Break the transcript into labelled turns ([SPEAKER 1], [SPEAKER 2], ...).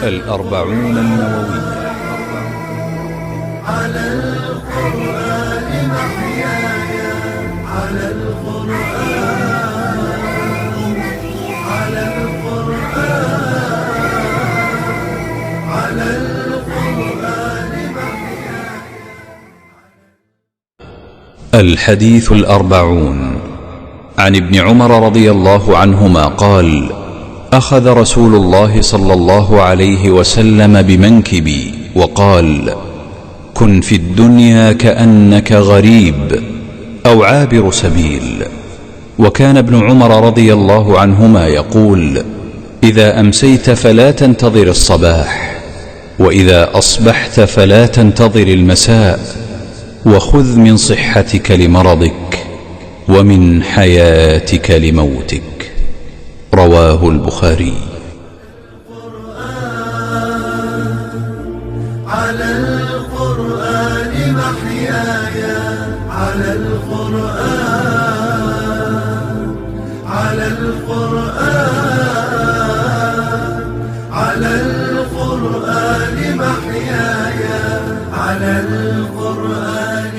[SPEAKER 1] الأربعون النووية.
[SPEAKER 2] على القرآن محياي، على القرآن، على القرآن، على القرآن محياي.
[SPEAKER 1] الحديث الأربعون. عن ابن عمر رضي الله عنهما قال: أخذ رسول الله صلى الله عليه وسلم بمنكبي وقال: كن في الدنيا كأنك غريب أو عابر سبيل. وكان ابن عمر رضي الله عنهما يقول: إذا أمسيت فلا تنتظر الصباح، وإذا أصبحت فلا تنتظر المساء، وخذ من صحتك لمرضك ومن حياتك لموتك. رواه البخاري.
[SPEAKER 2] على القرآن محياي، على القرآن، على القرآن، على القرآن محياي، على القرآن